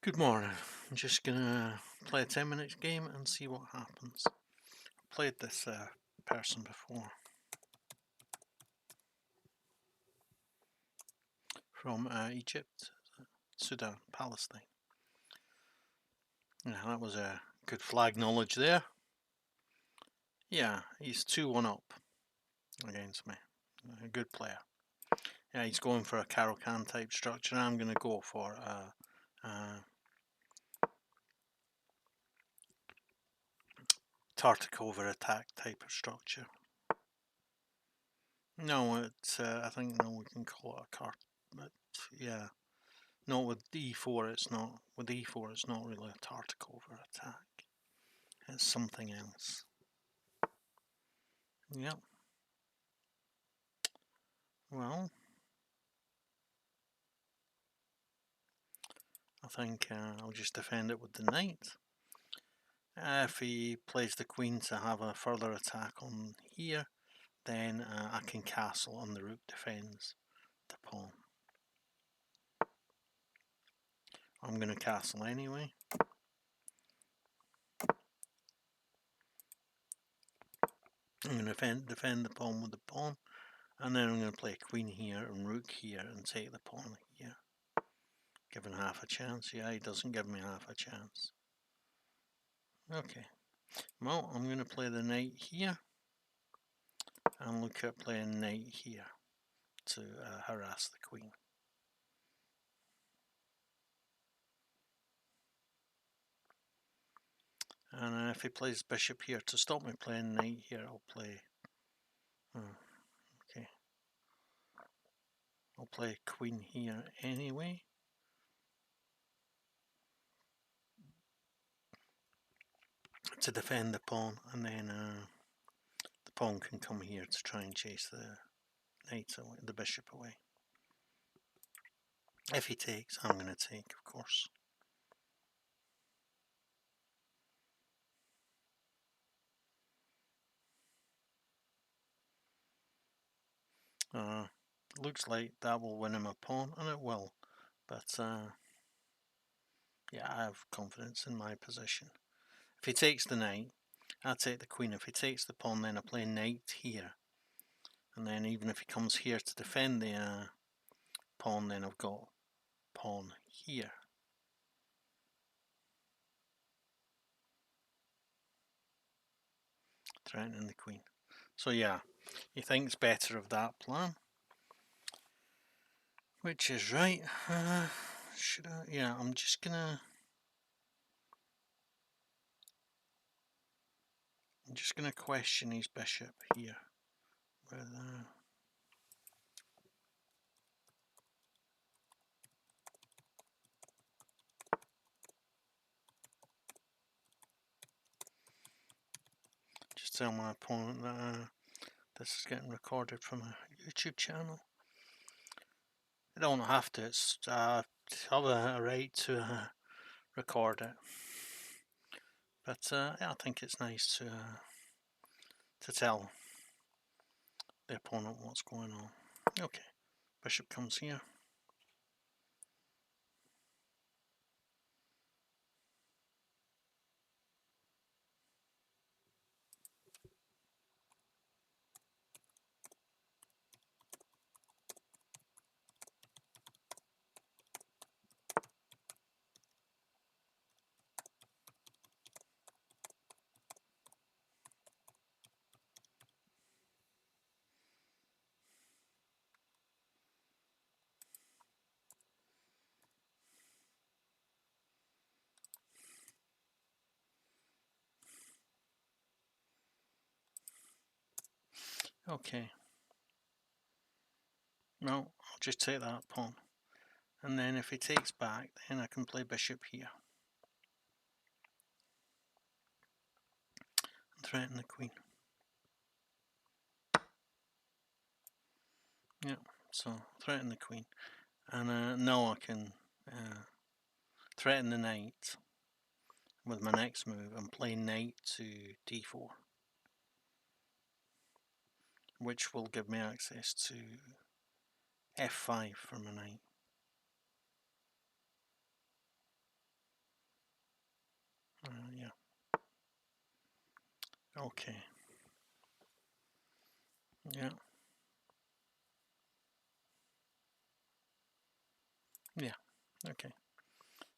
Good morning. I'm just gonna play a 10-minute game and see what happens. I've played this person before. From Egypt, Sudan, Palestine. Yeah, that was a good flag knowledge there. Yeah, he's 2-1 up against me. A good player. Yeah, he's going for a Caro-Can type structure. I'm going to go for a Tartakover attack type of structure. No, it's I think we can call it a cart, but yeah. No, with d4 it's not. With e4 it's not really a Tartakover attack. It's something else. Yep. Well, I think I'll just defend it with the knight. If he plays the queen to have a further attack on here, then I can castle and the rook defends the pawn. I'm going to castle anyway. I'm going to defend the pawn with the pawn, and then I'm going to play queen here and rook here and take the pawn here. Given half a chance. Yeah, he doesn't give me half a chance. Okay. Well, I'm going to play the knight here and look at playing knight here to harass the queen. And if he plays bishop here to stop me playing knight here, I'll play. Okay. I'll play queen here anyway. To defend the pawn, and then the pawn can come here to try and chase the knight away, the bishop away. If he takes, I'm going to take, of course. Looks like that will win him a pawn, and it will. But yeah, I have confidence in my position. If he takes the knight, I take the queen. If he takes the pawn, then I play knight here. And then even if he comes here to defend the pawn, then I've got pawn here. Threatening the queen. So yeah, he thinks better of that plan. Which is right. Should I? Yeah, I'm just gonna question his bishop here. Whether just tell my opponent that this is getting recorded from a YouTube channel. I don't have to. It's I have a right to record it. But yeah, I think it's nice to tell the opponent what's going on. Okay, bishop comes here. Okay. No, I'll just take that pawn. And then if he takes back, then I can play bishop here. And threaten the queen. Yeah, so threaten the queen. And now I can threaten the knight with my next move and play knight to d4. Which will give me access to f5 for my knight. Okay. Yeah. Yeah. Okay.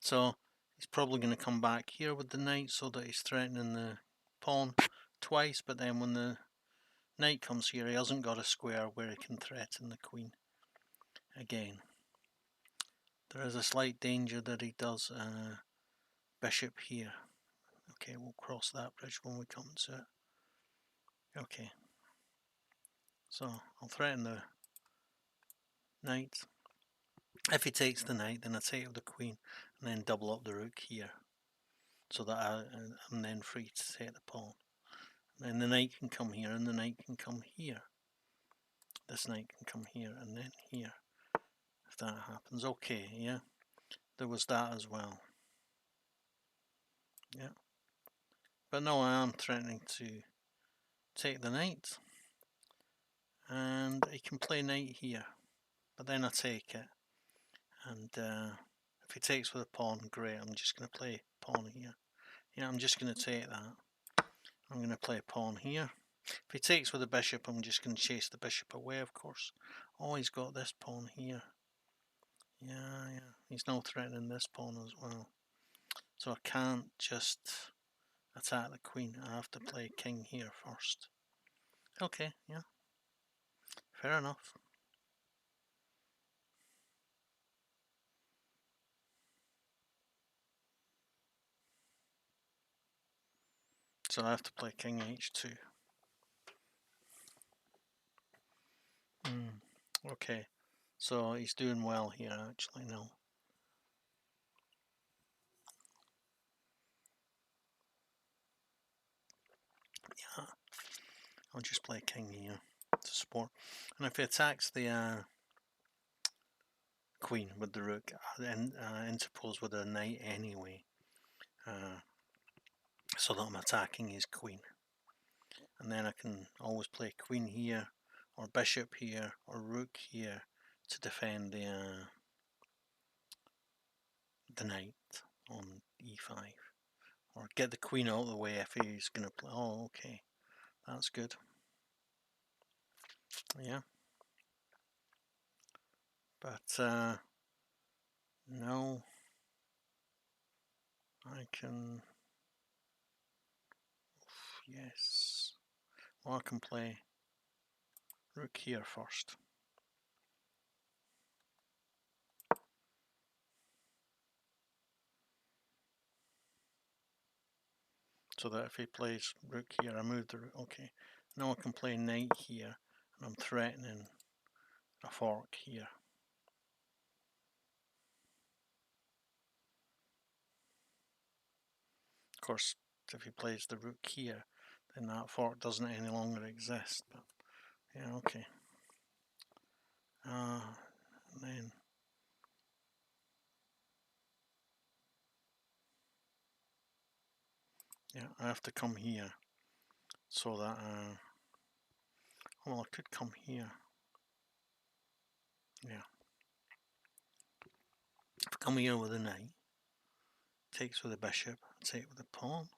So he's probably going to come back here with the knight so that he's threatening the pawn twice, but then when the knight comes here, he hasn't got a square where he can threaten the queen again. There is a slight danger that he does bishop here. Okay, we'll cross that bridge when we come to it. Okay. So I'll threaten the knight. If he takes the knight, then I take the queen and then double up the rook here, so that I'm then free to take the pawn. And then the knight can come here, and the knight can come here. This knight can come here, and then here. If that happens, okay, yeah. There was that as well. Yeah. But no, I am threatening to take the knight, and he can play knight here. But then I take it, and if he takes with a pawn, great. I'm just going to play pawn here. Yeah, I'm just going to take that. I'm going to play pawn here. If he takes with a bishop, I'm just going to chase the bishop away, of course. Oh, he's got this pawn here. Yeah. He's now threatening this pawn as well. So I can't just attack the queen. I have to play king here first. Okay, yeah. Fair enough. So I have to play king h2. Okay. So he's doing well here, actually, no. Yeah. I'll just play king here to support. And if he attacks the queen with the rook, then interpose with a knight anyway, so that I'm attacking his queen. And then I can always play queen here, or bishop here, or rook here to defend the knight on e5, or get the queen out of the way if he's going to play. Oh, okay, that's good. Yeah, but no, I can. Yes, well, I can play rook here first. So that if he plays rook here, I move the rook. Okay, now I can play knight here, and I'm threatening a fork here. Of course, if he plays the rook here, then that fork doesn't any longer exist. But yeah, okay. And then yeah, I have to come here so that well, I could come here. Yeah, if I come here with a knight, takes with a bishop, take with a pawn.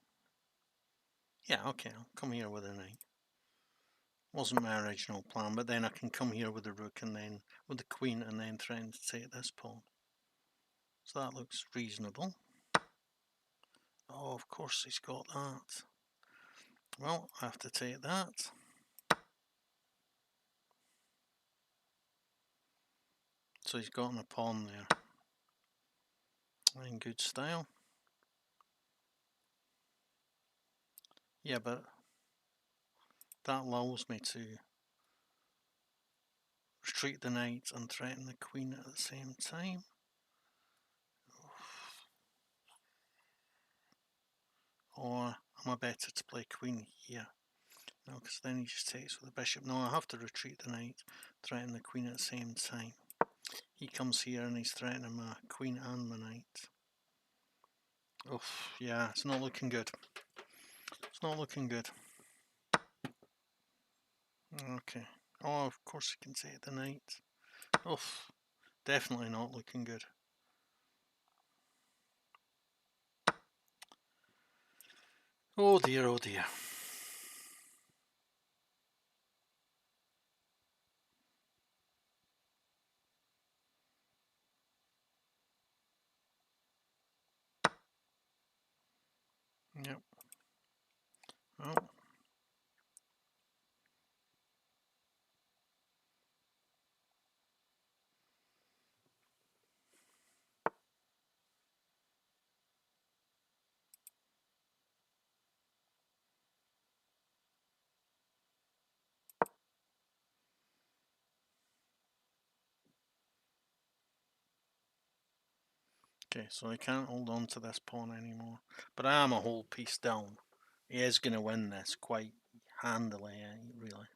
Yeah, okay, I'll come here with a knight. Wasn't my original plan, but then I can come here with the rook and then with the queen and then threaten to take this pawn. So that looks reasonable. Oh, of course he's got that. Well, I have to take that. So he's gotten a pawn there in good style. Yeah, but that allows me to retreat the knight and threaten the queen at the same time. Or am I better to play queen here? No, because then he just takes with the bishop. No, I have to retreat the knight, threaten the queen at the same time. He comes here and he's threatening my queen and my knight. Oof, yeah, it's not looking good. It's not looking good. Okay. Oh, of course he can take the knight. Oof, definitely not looking good. Oh dear, oh dear. Okay, so I can't hold on to this pawn anymore. But I am a whole piece down. He is going to win this quite handily, really.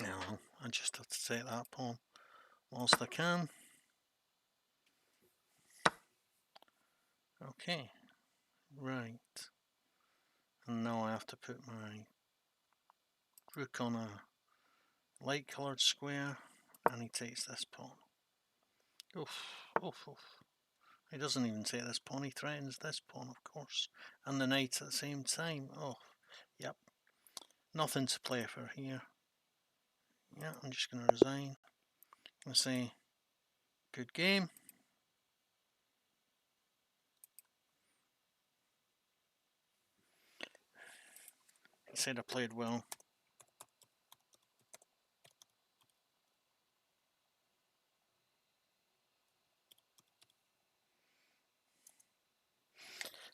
Yeah, I just have to take that pawn whilst I can. Okay, right. And now I have to put my rook on a light coloured square, and he takes this pawn. Oof, oof, oof. He doesn't even take this pawn, he threatens this pawn, of course, and the knight at the same time. Oh, yep. Nothing to play for here. Yeah, I'm just going to resign. I'm going to say, good game. He said I played well.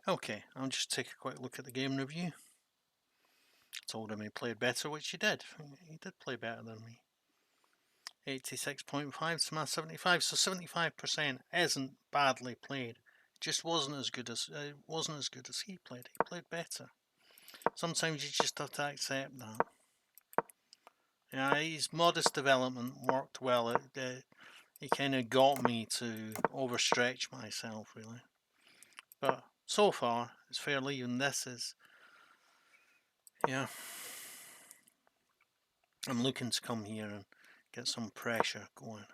Okay, I'll just take a quick look at the game review. Told him he played better, which he did. He did play better than me. 86.5 to my 75, so 75% isn't badly played. It just wasn't as good as he played. He played better. Sometimes you just have to accept that. Yeah, his modest development worked well. He kind of got me to overstretch myself, really. But so far, it's fairly even. This is, yeah. I'm looking to come here and get some pressure going.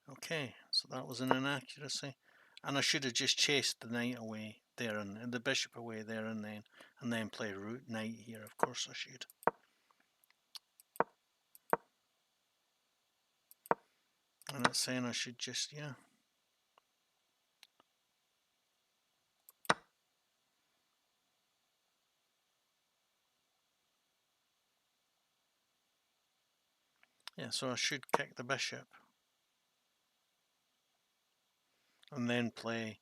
Okay, so that was an inaccuracy. And I should have just chased the knight away there and the bishop away there and then play rook knight here. Of course I should. And it's saying I should just, yeah. Yeah, so I should kick the bishop. And then play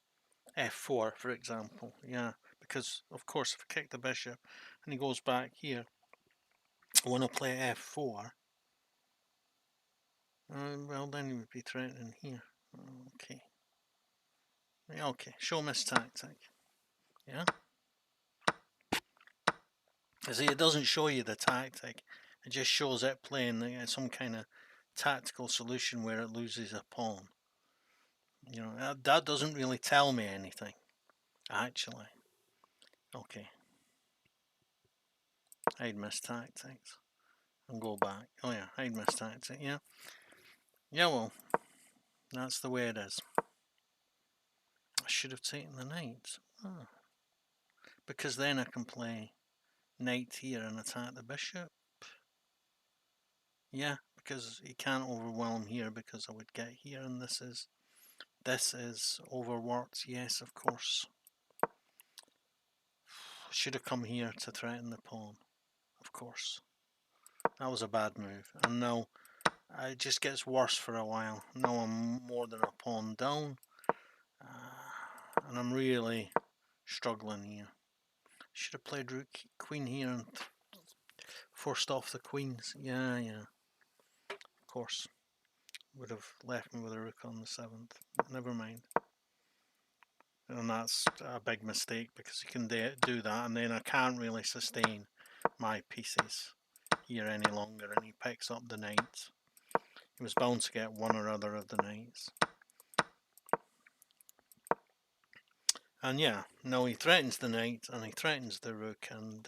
f4, for example. Yeah, because of course if I kick the bishop and he goes back here, I want to play f4. Well, then he would be threatening here. Okay. Okay, show me his tactic. Yeah. See, it doesn't show you the tactic. It just shows it playing some kind of tactical solution where it loses a pawn. You know, that doesn't really tell me anything, actually. Okay. Hide miss tactics. And go back. Oh yeah, hide miss tactic, yeah. Yeah, well, that's the way it is. I should have taken the knight. Oh. Because then I can play knight here and attack the bishop. Yeah, because he can't overwhelm here because I would get here and this is overworked. Yes, of course. Should have come here to threaten the pawn. Of course. That was a bad move. And now it just gets worse for a while. Now I'm more than a pawn down. And I'm really struggling here. Should have played rook queen here and forced off the queens. Yeah. Of course. Would have left me with a rook on the 7th. Never mind. And that's a big mistake because you can do that and then I can't really sustain my pieces here any longer, and he picks up the knight. He was bound to get one or other of the knights. And yeah, no, he threatens the knight and he threatens the rook and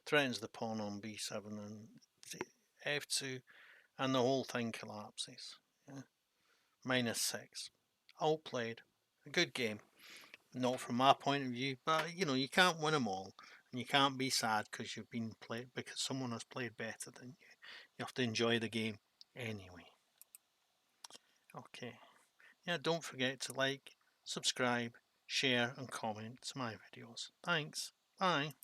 threatens the pawn on b7 and f2, and the whole thing collapses. Yeah. -6. Outplayed. A good game. Not from my point of view, but you know, you can't win them all. And you can't be sad because you've been played because someone has played better than you. You have to enjoy the game anyway. Okay. Yeah, don't forget to like, subscribe, share and comment my videos. Thanks. Bye.